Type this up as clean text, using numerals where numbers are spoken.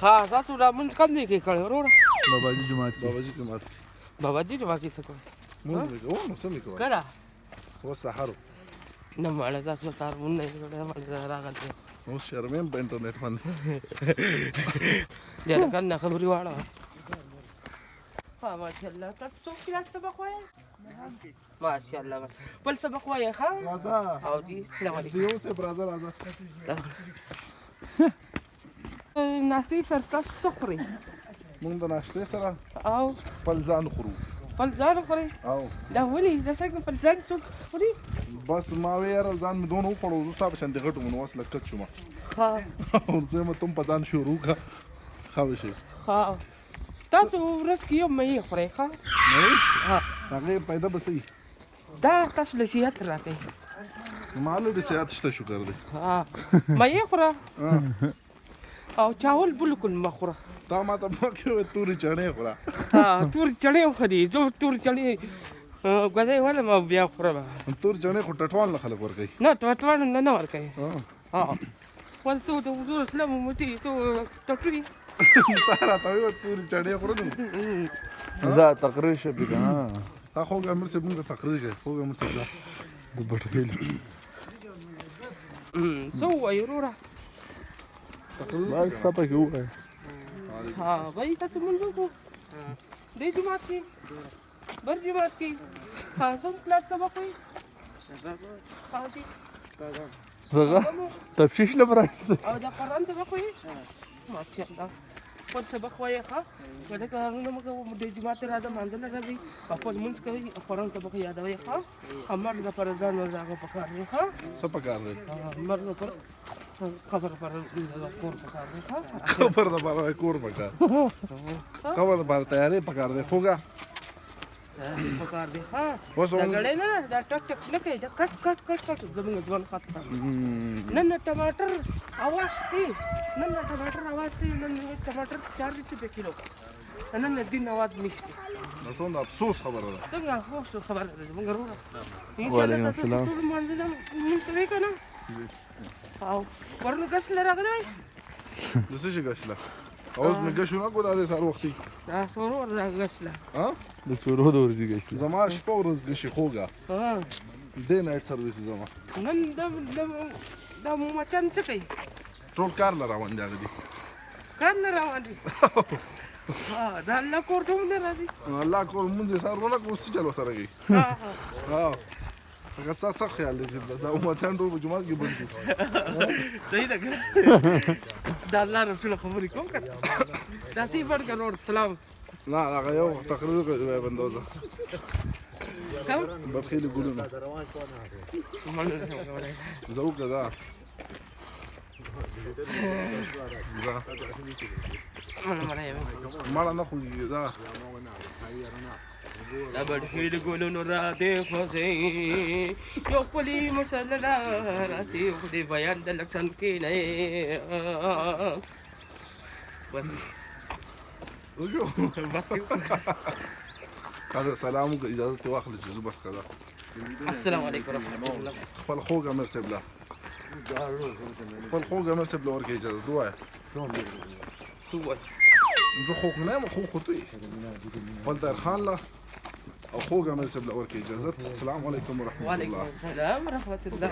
ها تاسو را مونږ کم دی کې کړی وروره باباجي جماعت کې باباجي جماعت باباجي جماعت کې څه کوئ مونږ به کوو نو څه مې کوو کله اوس سحر نه مړه تاسو تار مونږ نه کړی مړه راغلی اوس شرمېم په انټرنیټ باندې ډېره کنه خبرې واړه ها ماشاءالله تاسو څوک کلاس سبق وایي ماشاءالله بل سبق وایي ښه راځه او دي السلام علیکم دیو سه راځه راځه ناسې سر تاسو څه خورئ مونږ د ناشتې سره او خپل ځان خورو خپل ځان خورئ او دا ولې دا څنګه خپل ځان څوک خوري بس ما وی یاره ځان مې دونه وخوړو زه ستا په شانتې غټ وم نو اوس لږ کټ شوم ها او زه مې تم په ځان شروع کړه ښه به شي ها تاسو ورځ کې یو مې خورئ ښه ها هغې پیدا به صحیح دا تاسو له صحت راکوي ما له د صحت شته شکر دی ها مې خوره او چاول بالکل مه خوره تا ما ته مخکې وویل تورې چڼې خوره ها تورې چڼې وخوري زه تورې چڼې ګوزۍ ولم او بیا خورم تورې چڼې خو ټټوال نه خلک ورکوي نه ټوټوان نه ورکوي ها ول تو د حضور اسلام امتي تو ټوټري تا راته وویل تورې چڼې خورو نو زه تقریر شبي که تا خوږ امیر صاحب مونږ ته تقریر کوي خوږ امیر صاحب دا د بټویل څه ووایي وروره بس څه پکې ووایه ها بھائی تاسو مونږ وکړو دې جومات کې بر جومات کې ها څوم کلاس سبق وایي ها دي هغه تفشیش نه براشته او دا قرآن سبق وایي ماشاءالله خپل سبق وایي ښه ولې کارونه مو کوو دې جومات ته راځه مانځنه راځئ خپل مونځ کوئ قرآن سبق یادوئ ښه مرګ د پر ځان هغه پکار دی ښه څه پکار دی مرګ پر خبر پر کور پکار دی ښه خبر د باره کور پکار خبر د باره تیارې پکار دی خوږه پکار دی ښه اوس دا ګړی نه دا ټک ټک نه کوي دا کټ کټ کټ کټ زموږ ژوند ختم نن ټماټر اواز دی نن ټماټر اواز دی نن ټماټر 4 روپۍ کیلو نن دین اواز نشته نو څومره افسوس خبره ده څنګه خو خبره ده موږ وروره وعلیکم السلام ټول منځنه مونږ کوي کنه او ورنو ګس لراغلی د څه شي ګشله اوس مې ګشو نه کو دا د سهار وختي دا سرور دا ګس لا ها د سورو د ورځې گشت زما شپه ورځ ګشي خوږه ها دې نایټ سرویس زما نن دا مچان څه کوي ټول کار له روان دی هغه دي کار نه روان دي ها دا الله کور ته نه راځي الله کور مونږ یې سهار ونه کوو څه چل ورسره کوي ها هغه ستا څه خیال دی چې بس دا مچان ټول په جومات کې بند کړو صحیح ده دا الله رسول خبرې کوم کنه دا سی فرق نور سلام نه هغه یو تقریر کوي بندو ده کوم برخیل ګلونه زه وکړه دا مالا نه خوږي دا دا برخیل ګلونو را دې خوځي یو خپلې مسله راسي خو دې بیان د لکشن کې نه بس وجو بس هذا سلام اجازه واخلي جزء بس كذا السلام علیکم ورحمۃ اللہ خپل خوږه امیر صاحب له خپل خوږه امیر صاحب له ورکې اجازه دوه تو وای زه خوږ نه یم خوږ خو ته خپل طاهر خان له او خوږه امیر صاحب له ورکې اجازه السلام علیکم ورحمۃ وعلیکم الله السلام ورحمۃ اللہ